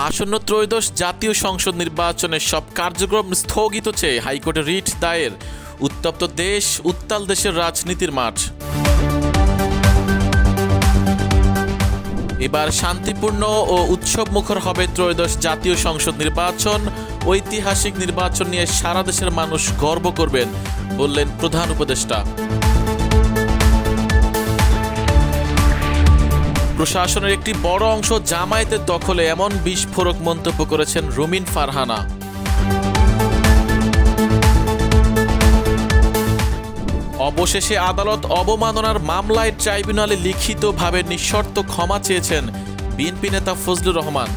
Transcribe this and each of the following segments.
আসন্ন ত্রয়োদশ জাতীয় সংসদ নির্বাচনের সব কার্যক্রম স্থগিত চেয়ে হাইকোর্টে রিট দায়ের। উত্তপ্ত দেশ, উত্তাল দেশের রাজনীতির মাঠ। এবার শান্তিপূর্ণ ও উৎসবমুখর হবে ত্রয়োদশ জাতীয় সংসদ নির্বাচন। ঐতিহাসিক নির্বাচন নিয়ে সারা দেশের মানুষ গর্ব করবেন বললেন প্রধান উপদেষ্টা। প্রশাসনের একটি বড় অংশ জামায়াতের দখলে, এমন বিস্ফোরক মন্তব্য করেছেন রুমিন ফারহানা। অবশেষে আদালত অবমাননার মামলায় ট্রাইব্যুনালে লিখিতভাবে নিঃশর্ত ক্ষমা চেয়েছেন বিএনপি নেতা ফজলুর রহমান।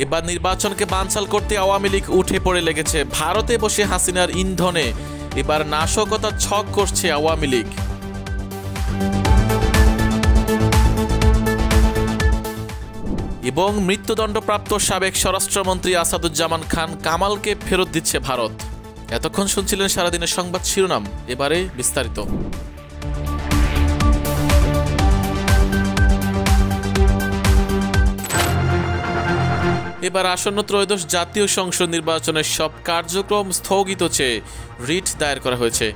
এবার নির্বাচনকে বানচাল করতে আওয়ামী লীগ উঠে পড়ে লেগেছে। ভারতে বসে হাসিনার ইন্ধনে এবার নাশকতার ছক করছে আওয়ামী লীগ। এবং মৃত্যুদণ্ডপ্রাপ্ত সাবেক স্বরাষ্ট্রমন্ত্রী আসাদুজ্জামান খান কামালকে ফেরত দিচ্ছে ভারত। এতক্ষণ শুনছিলেন সারাদিনের সংবাদ শিরোনাম, এবারে বিস্তারিত। এবার আসন্ন ত্রয়োদশ জাতীয় সংসদ নির্বাচনের সব কার্যক্রম স্থগিত চেয়ে রিট দায়ের করা হয়েছে।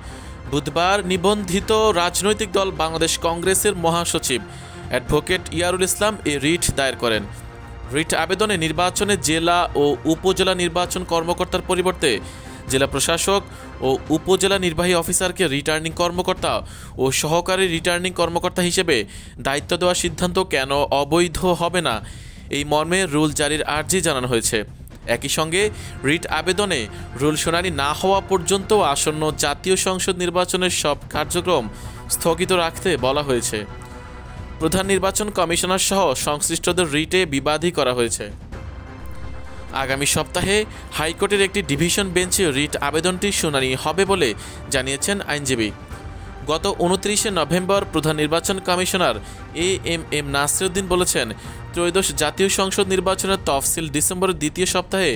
বুধবার নিবন্ধিত রাজনৈতিক দল বাংলাদেশ কংগ্রেসের মহাসচিব অ্যাডভোকেট ইয়ারুল ইসলাম এই রিট দায়ের করেন। রিট আবেদনে নির্বাচনে জেলা ও উপজেলা নির্বাচন কর্মকর্তার পরিবর্তে জেলা প্রশাসক ও উপজেলা নির্বাহী অফিসারকে রিটার্নিং কর্মকর্তা ও সহকারী রিটার্নিং কর্মকর্তা হিসেবে দায়িত্ব দেওয়ার সিদ্ধান্ত কেন অবৈধ হবে না, এই মর্মে রুল জারির আর্জি জানানো হয়েছে। একই সঙ্গে রিট আবেদনে রুল শুনানি না হওয়া পর্যন্ত আসন্ন জাতীয় সংসদ নির্বাচনের সব কার্যক্রম স্থগিত রাখতে বলা হয়েছে। প্রধান নির্বাচন কমিশনার সহ সংশ্লিষ্টদের রিটে বিবাদী করা হয়েছে। আগামী সপ্তাহে হাইকোর্টের একটি ডিভিশন বেঞ্চে রিট আবেদনটির শুনানি হবে বলে জানিয়েছেন আইনজীবী। গত 29শে নভেম্বর প্রধান নির্বাচন কমিশনার এএমএম নাসিরউদ্দিন বলেছেন, ত্রয়োদশ জাতীয় সংসদ নির্বাচনের তফসিল ডিসেম্বরের দ্বিতীয় সপ্তাহে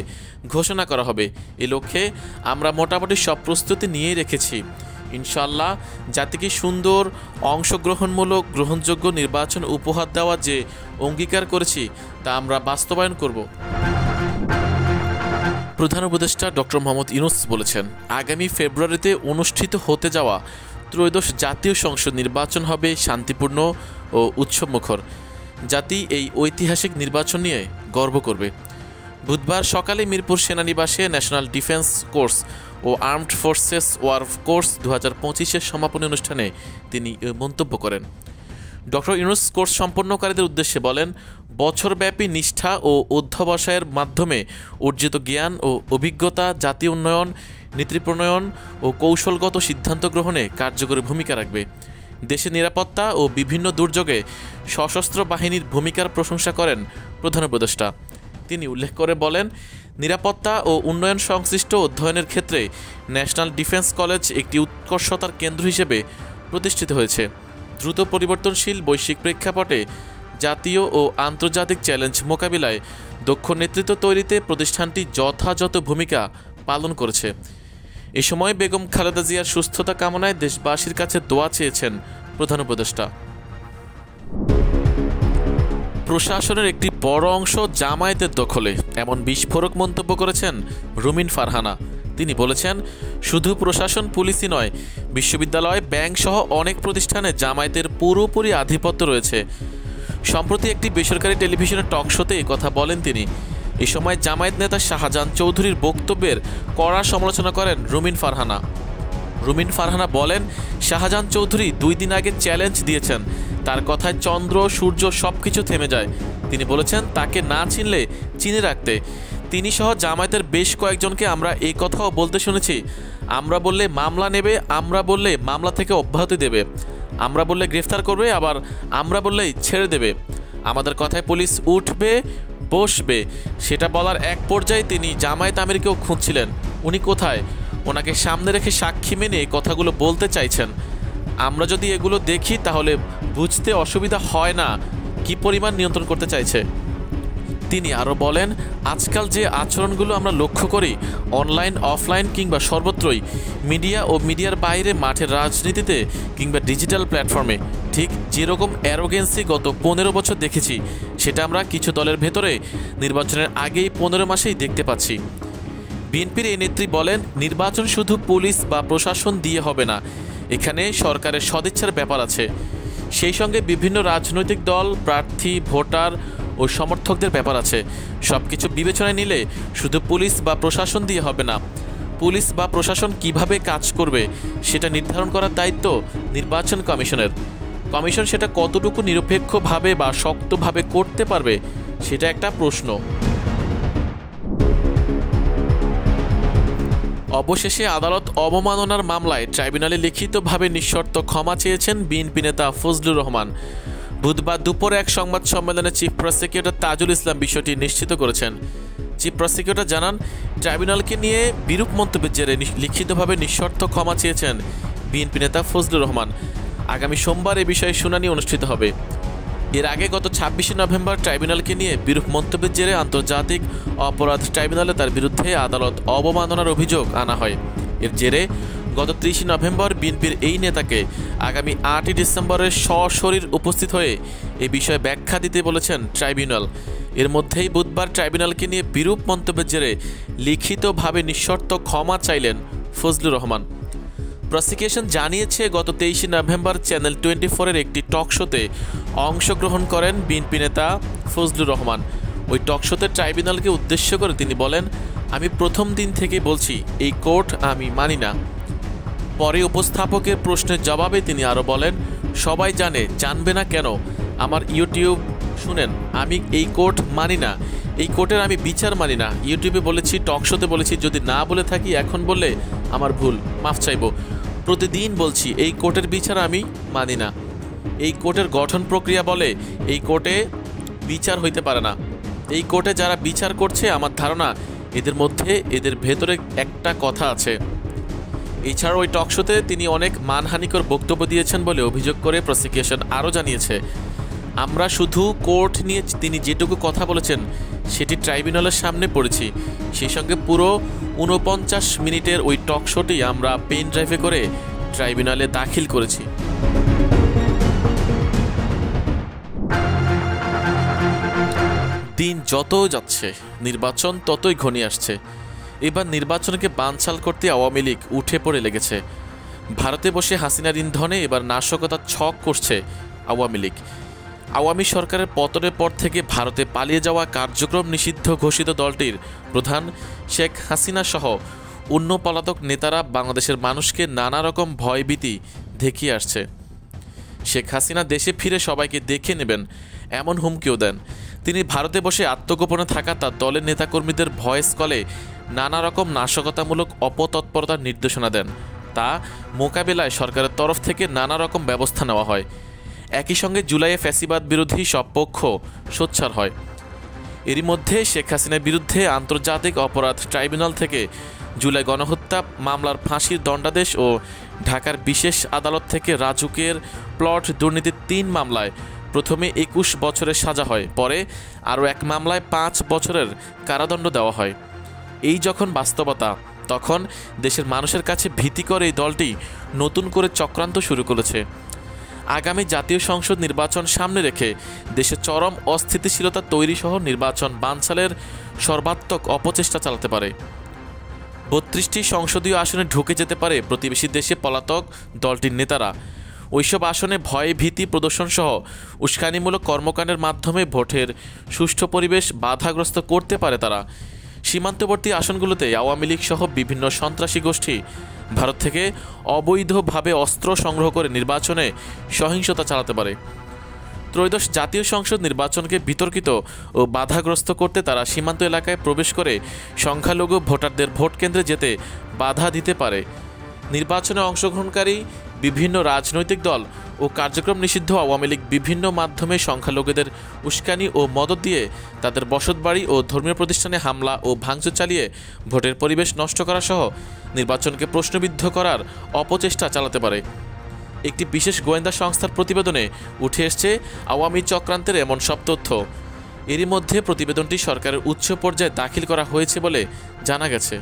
ঘোষণা করা হবে। এ লক্ষ্যে আমরা মোটামুটি সব প্রস্তুতি নিয়েই রেখেছি। ইনশাআল্লাহ জাতিকে সুন্দর, অংশগ্রহণমূলক, গ্রহণযোগ্য নির্বাচন উপহার দেওয়ার যে অঙ্গীকার করেছি তা আমরা বাস্তবায়ন করব। প্রধান উপদেষ্টা ডক্টর মোহাম্মদ ইউনূস বলেছেন, আগামী ফেব্রুয়ারিতে অনুষ্ঠিত হতে যাওয়া ত্রয়োদশ জাতীয় সংসদ নির্বাচন হবে শান্তিপূর্ণ ও উৎসবমুখর। জাতি এই ঐতিহাসিক নির্বাচন নিয়ে গর্ব করবে। বুধবার সকালে মিরপুর সেনানিবাসে ন্যাশনাল ডিফেন্স কোর্স ও আর্মড ফোর্সেস ওয়ার কোর্স 2025-এর সমাপনী অনুষ্ঠানে তিনি মন্তব্য করেন। ডক্টর ইউনূস কোর্স সম্পন্নকারীদের উদ্দেশ্যে বলেন, বছরব্যাপী নিষ্ঠা ও অধ্যবসায়ের মাধ্যমে অর্জিত জ্ঞান ও অভিজ্ঞতা জাতীয় উন্নয়ন, নীতি প্রণয়ন ও কৌশলগত সিদ্ধান্ত গ্রহণে কার্যকরী ভূমিকা রাখবে। দেশের নিরাপত্তা ও বিভিন্ন দুর্যোগে সশস্ত্র বাহিনীর ভূমিকার প্রশংসা করেন প্রধান উপদেষ্টা। তিনি উল্লেখ করে বলেন, নিরাপত্তা ও উন্নয়ন সংশ্লিষ্ট অধ্যয়নের ক্ষেত্রে ন্যাশনাল ডিফেন্স কলেজ একটি উৎকর্ষতার কেন্দ্র হিসেবে প্রতিষ্ঠিত হয়েছে। দ্রুত পরিবর্তনশীল বৈশ্বিক প্রেক্ষাপটে জাতীয় ও আন্তর্জাতিক চ্যালেঞ্জ মোকাবিলায় দক্ষ নেতৃত্ব তৈরিতে প্রতিষ্ঠানটি যথাযথ ভূমিকা পালন করেছে। এ সময় বেগম খালেদা জিয়ার সুস্থতা কামনায় দেশবাসীর কাছে দোয়া চেয়েছেন প্রধান উপদেষ্টা। প্রশাসনের একটি বড় অংশ জামায়াতের দখলে, এমন বিস্ফোরক মন্তব্য করেছেন রুমিন ফারহানা। তিনি বলেছেন, শুধু প্রশাসন, পুলিশই নয়, বিশ্ববিদ্যালয়, ব্যাংক সহ অনেক প্রতিষ্ঠানে জামায়াতের পুরোপুরি আধিপত্য রয়েছে। সম্প্রতি একটি বেসরকারি টেলিভিশনের টক শোতে কথা বলেন তিনি। এ সময় জামায়াত নেতা শাহজাহান চৌধুরীর বক্তব্যের কড়া সমালোচনা করেন রুমিন ফারহানা। রুমিন ফারহানা বলেন, শাহজাহান চৌধুরী 2 দিন আগে চ্যালেঞ্জ দিয়েছেন, তার কথায় চন্দ্র সূর্য সবকিছু থেমে যায়। তিনি বলেছেন, তাকে না চিনলে চিনে রাখতে। তিনি সহ জামায়াতের বেশ কয়েকজনকে আমরা এই কথাও বলতে শুনেছি, আমরা বললে মামলা নেবে, আমরা বললে মামলা থেকে অব্যাহতি দেবে, আমরা বললে গ্রেফতার করবে, আবার আমরা বললেই ছেড়ে দেবে। আমাদের কথায় পুলিশ উঠবে বসবে, সেটা বলার এক পর্যায়ে তিনি জামায়াত আমিরকেও খুঁজছিলেন। উনি কোথায়? ওনাকে সামনে রেখে সাক্ষী মেনে এই কথাগুলো বলতে চাইছেন। আমরা যদি এগুলো দেখি তাহলে বুঝতে অসুবিধা হয় না কি পরিমাণ নিয়ন্ত্রণ করতে চাইছে। তিনি আরও বলেন, আজকাল যে আচরণগুলো আমরা লক্ষ্য করি অনলাইন, অফলাইন কিংবা সর্বত্রই, মিডিয়া ও মিডিয়ার বাইরে, মাঠের রাজনীতিতে কিংবা ডিজিটাল প্ল্যাটফর্মে, ঠিক যেরকম অ্যারোগেন্সি গত 15 বছর দেখেছি, সেটা আমরা কিছু দলের ভেতরে নির্বাচনের আগেই 15 মাসেই দেখতে পাচ্ছি। বিএনপির এই নেত্রী বলেন, নির্বাচন শুধু পুলিশ বা প্রশাসন দিয়ে হবে না, এখানে সরকারের সদিচ্ছার ব্যাপার আছে। সেই সঙ্গে বিভিন্ন রাজনৈতিক দল, প্রার্থী, ভোটার ও সমর্থকদের ব্যাপার আছে। সব কিছু বিবেচনায় নিলে শুধু পুলিশ বা প্রশাসন দিয়ে হবে না। পুলিশ বা প্রশাসন কিভাবে কাজ করবে সেটা নির্ধারণ করার দায়িত্ব নির্বাচন কমিশনের। কমিশন সেটা কতটুকু নিরপেক্ষভাবে বা শক্তভাবে করতে পারবে সেটা একটা প্রশ্ন। অবশেষে আদালত অবমাননার মামলায় ট্রাইব্যুনালে লিখিতভাবে নিঃশর্ত ক্ষমা চেয়েছেন বিএনপি নেতা ফজলুর রহমান। বুধবার দুপুরে এক সংবাদ সম্মেলনে চিফ প্রসিকিউটর তাজুল ইসলাম বিষয়টি নিশ্চিত করেছেন। চিফ প্রসিকিউটর জানান, ট্রাইব্যুনালকে নিয়ে বিরূপ মন্তব্যের জেরে লিখিতভাবে নিঃশর্ত ক্ষমা চেয়েছেন বিএনপি নেতা ফজলুর রহমান। আগামী সোমবার এ বিষয়ে শুনানি অনুষ্ঠিত হবে। এর আগে গত 26 নভেম্বর ট্রাইব্যুনালকে নিয়ে বিরূপ মন্তব্যের জেরে আন্তর্জাতিক অপরাধ ট্রাইব্যুনালে তার বিরুদ্ধে আদালত অবমাননার অভিযোগ আনা হয়। এর জেরে গত 30 নভেম্বর বিএনপির এই নেতাকে আগামী 8 ডিসেম্বরের সশরীর উপস্থিত হয়ে এ বিষয়ে ব্যাখ্যা দিতে বলেছেন ট্রাইব্যুনাল। এর মধ্যেই বুধবার ট্রাইব্যুনালকে নিয়ে বিরূপ মন্তব্যের জেরে লিখিতভাবে নিঃশর্ত ক্ষমা চাইলেন ফজলুর রহমান। প্রসিকিউশন জানিয়েছে, গত 23 নভেম্বর চ্যানেল 24-এর একটি টক শোতে অংশগ্রহণ করেন বিএনপি নেতা ফজলুর রহমান। ওই টক শোতে ট্রাইব্যুনালকে উদ্দেশ্য করে তিনি বলেন, আমি প্রথম দিন থেকে বলছি এই কোর্ট আমি মানি না। পরে উপস্থাপকের প্রশ্নের জবাবে তিনি আরও বলেন, সবাই জানে, জানবে না কেন? আমার ইউটিউব শুনেন, আমি এই কোর্ট মানি না, এই কোর্টের আমি বিচার মানি না। ইউটিউবে বলেছি, টক শোতে বলেছি, যদি না বলে থাকি এখন বললে আমার ভুল, মাফ চাইব। প্রতিদিন বলছি এই কোর্টের বিচার আমি মানি না। এই কোর্টের গঠন প্রক্রিয়া বলে এই কোর্টে বিচার হইতে পারে না। এই কোর্টে যারা বিচার করছে, আমার ধারণা এদের ভেতরে একটা কথা আছে। এছাড়াও ওই টক শোতে তিনি অনেক মানহানিকর বক্তব্য দিয়েছেন বলে অভিযোগ করে প্রসিকিউশন আরও জানিয়েছে, আমরা শুধু কোর্ট নিয়ে তিনি যেটুকু কথা বলেছেন সেটি ট্রাইব্যুনালের সামনে পড়েছি। সেই সঙ্গে পুরো 49 মিনিটের ওই টক শোটি আমরা পেন ড্রাইভে করে ট্রাইব্যুনালে দাখিল করেছি। দিন যত যাচ্ছে, নির্বাচন ততই ঘনিয়ে আসছে। এবার নির্বাচনকে বানচাল করতে আওয়ামী লীগ উঠে পড়ে লেগেছে। ভারতে বসে হাসিনার ইন্ধনে এবার নাশকতার ছক করছে আওয়ামী লীগ। আওয়ামী সরকারের পতনের পর থেকে ভারতে পালিয়ে যাওয়া কার্যক্রম নিষিদ্ধ ঘোষিত দলটির প্রধান শেখ হাসিনা সহ অন্য পলাতক নেতারা বাংলাদেশের মানুষকে নানা রকম ভয়ভীতি দেখিয়ে আসছে। শেখ হাসিনা দেশে ফিরে সবাইকে দেখে নেবেন এমন হুমকিও দেন। তিনি ভারতে বসে আত্মগোপনে থাকা তার দলের নেতাকর্মীদের ভয়েস কলে নানা রকম নাশকতামূলক অপতৎপরতার নির্দেশনা দেন। তা মোকাবেলায় সরকারের তরফ থেকে নানা রকম ব্যবস্থা নেওয়া হয়। একই সঙ্গে জুলাইয়ে ফ্যাসিবাদ বিরোধী সব পক্ষ সোচ্চার হয়। এরই মধ্যে শেখ হাসিনার বিরুদ্ধে আন্তর্জাতিক অপরাধ ট্রাইব্যুনাল থেকে জুলাই গণহত্যা মামলার ফাঁসির দণ্ডাদেশ ও ঢাকার বিশেষ আদালত থেকে রাজুকের প্লট দুর্নীতির 3 মামলায় প্রথমে 21 বছরের সাজা হয়, পরে আরও এক মামলায় 5 বছরের কারাদণ্ড দেওয়া হয়। এই যখন বাস্তবতা, তখন দেশের মানুষের কাছে ভীতিকর এই দলটি নতুন করে চক্রান্ত শুরু করেছে। আগামী জাতীয় সংসদ নির্বাচন সামনে রেখে দেশে চরম অস্থিতিশীলতা তৈরি সহ নির্বাচন বানচালের সর্বাত্মক অপচেষ্টা চালাতে পারে। 32টি সংসদীয় আসনে ঢুকে যেতে পারে প্রতিবেশী দেশে পলাতক দলটির নেতারা। ওইসব আসনে ভয় ভীতি প্রদর্শন সহ উস্কানিমূলক কর্মকাণ্ডের মাধ্যমে ভোটের সুষ্ঠু পরিবেশ বাধাগ্রস্ত করতে পারে তারা। সীমান্তবর্তী আসনগুলোতে আওয়ামী লীগ সহ বিভিন্ন সন্ত্রাসী গোষ্ঠী ভারত থেকে অবৈধভাবে অস্ত্র সংগ্রহ করে নির্বাচনে সহিংসতা চালাতে পারে। ত্রয়োদশ জাতীয় সংসদ নির্বাচনকে বিতর্কিত ও বাধাগ্রস্ত করতে তারা সীমান্ত এলাকায় প্রবেশ করে সংখ্যালঘু ভোটারদের ভোট কেন্দ্রে যেতে বাধা দিতে পারে। নির্বাচনে অংশগ্রহণকারী বিভিন্ন রাজনৈতিক দল ও কার্যক্রম নিষিদ্ধ আওয়ামী লীগ বিভিন্ন মাধ্যমে সংখ্যালঘুদের উস্কানি ও মদত দিয়ে তাদের বসতবাড়ি ও ধর্মীয় প্রতিষ্ঠানে হামলা ও ভাঙচুর চালিয়ে ভোটের পরিবেশ নষ্ট করা সহ নির্বাচনকে প্রশ্নবিদ্ধ করার অপচেষ্টা চালাতে পারে। একটি বিশেষ গোয়েন্দা সংস্থার প্রতিবেদনে উঠে এসেছে আওয়ামী চক্রান্তের এমন সব তথ্য। এরই মধ্যে প্রতিবেদনটি সরকারের উচ্চ পর্যায়ে দাখিল করা হয়েছে বলে জানা গেছে।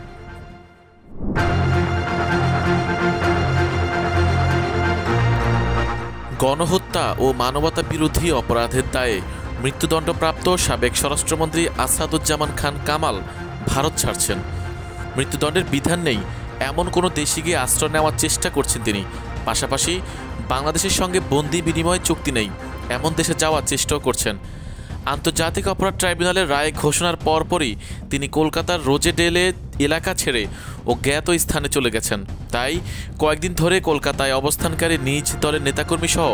গণহত্যা ও মানবতা বিরোধী অপরাধের দায়ে মৃত্যুদণ্ডপ্রাপ্ত সাবেক স্বরাষ্ট্রমন্ত্রী আসাদুজ্জামান খান কামাল ভারত ছাড়ছেন। মৃত্যুদণ্ডের বিধান নেই এমন কোনো দেশে গিয়ে আশ্রয় নেওয়ার চেষ্টা করছেন তিনি। পাশাপাশি বাংলাদেশের সঙ্গে বন্দি বিনিময় চুক্তি নেই এমন দেশে যাওয়ার চেষ্টাও করছেন। আন্তর্জাতিক অপরাধ ট্রাইব্যুনালের রায় ঘোষণার পরপরই তিনি কলকাতার রোজেডেলে এলাকা ছেড়ে অজ্ঞাত স্থানে চলে গেছেন। তাই কয়েকদিন ধরে কলকাতায় অবস্থানকারী নিজ দলের নেতাকর্মী সহ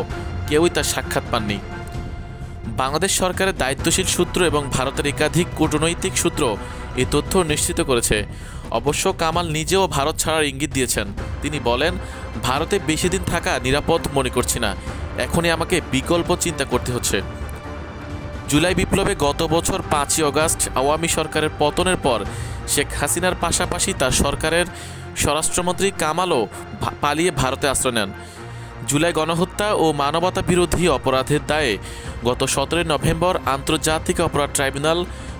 কেউই তার সাক্ষাৎ পাননি। বাংলাদেশ সরকারের দায়িত্বশীল সূত্র এবং ভারতের একাধিক কূটনৈতিক সূত্র এই তথ্য নিশ্চিত করেছে। অবশ্য কামাল নিজেও ভারত ছাড়ার ইঙ্গিত দিয়েছেন। তিনি বলেন, ভারতে বেশি দিন থাকা নিরাপদ মনে করছি না, এখনই আমাকে বিকল্প চিন্তা করতে হচ্ছে। জুলাই বিপ্লবে গত বছর 5ই আগস্ট আওয়ামী সরকারের পতনের পর শেখ হাসিনার পাশাপাশি তার সরকারের স্বরাষ্ট্রমন্ত্রী কামালও পালিয়ে ভারতে আশ্রয় নেন। জুলাই গণহত্যা ও মানবতা বিরোধী অপরাধের দায়ে গত 17 নভেম্বর আন্তর্জাতিক অপরাধ ট্রাইব্যুনাল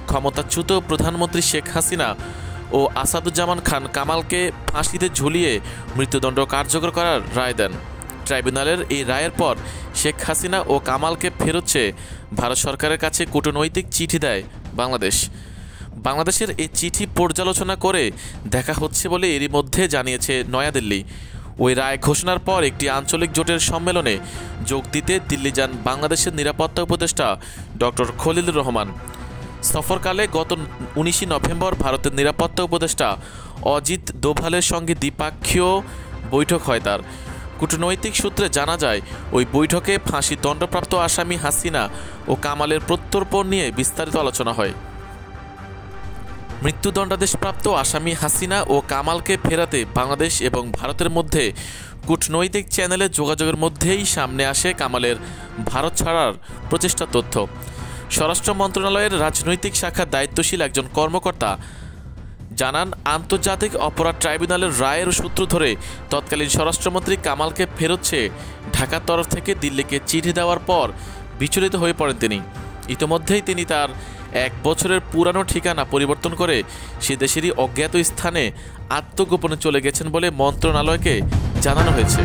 ক্ষমতাচ্যুত প্রধানমন্ত্রী শেখ হাসিনা ও আসাদুজ্জামান খান কামালকে ফাঁসিতে ঝুলিয়ে মৃত্যুদণ্ড কার্যকর করার রায় দেন। ট্রাইব্যুনালের এই রায়ের পর শেখ হাসিনা ও কামালকে ফেরত চেয়ে ভারত সরকারের কাছে কূটনৈতিক চিঠি দেয় বাংলাদেশ। বাংলাদেশের এই চিঠি পর্যালোচনা করে দেখা হচ্ছে বলে এরই মধ্যে জানিয়েছে নয়াদিল্লি। ওই রায় ঘোষণার পর একটি আঞ্চলিক জোটের সম্মেলনে যোগ দিতে দিল্লি যান বাংলাদেশের নিরাপত্তা উপদেষ্টা ডক্টর খলিলুর রহমান। সফরকালে গত 19 নভেম্বর ভারতের নিরাপত্তা উপদেষ্টা অজিত দোভালের সঙ্গে দ্বিপাক্ষীয় বৈঠক হয় তার। কূটনৈতিক সূত্রে জানা যায়, ওই বৈঠকে ফাঁসি দণ্ডপ্রাপ্ত আসামি হাসিনা ও কামালের প্রত্যর্পণ নিয়ে বিস্তারিত আলোচনা হয়। মৃত্যুদণ্ডাদেশপ্রাপ্ত আসামি হাসিনা ও কামালকে ফেরাতে বাংলাদেশ এবং ভারতের মধ্যে কূটনৈতিক চ্যানেলে যোগাযোগের মধ্যেই সামনে আসে কামালের ভারত ছাড়ার প্রচেষ্টা তথ্য। স্বরাষ্ট্র মন্ত্রণালয়ের রাজনৈতিক শাখার দায়িত্বশীল একজন কর্মকর্তা জানান, আন্তর্জাতিক অপরাধ ট্রাইব্যুনালের রায়ের সূত্র ধরে তৎকালীন স্বরাষ্ট্রমন্ত্রী কামালকে ফেরত চেয়ে ঢাকার তরফ থেকে দিল্লিকে চিঠি দেওয়ার পর বিচলিত হয়ে পড়েন তিনি। ইতোমধ্যেই তিনি তার 1 বছরের পুরানো ঠিকানা পরিবর্তন করে সে দেশেরই অজ্ঞাত স্থানে আত্মগোপনে চলে গেছেন বলে মন্ত্রণালয়কে জানানো হয়েছে।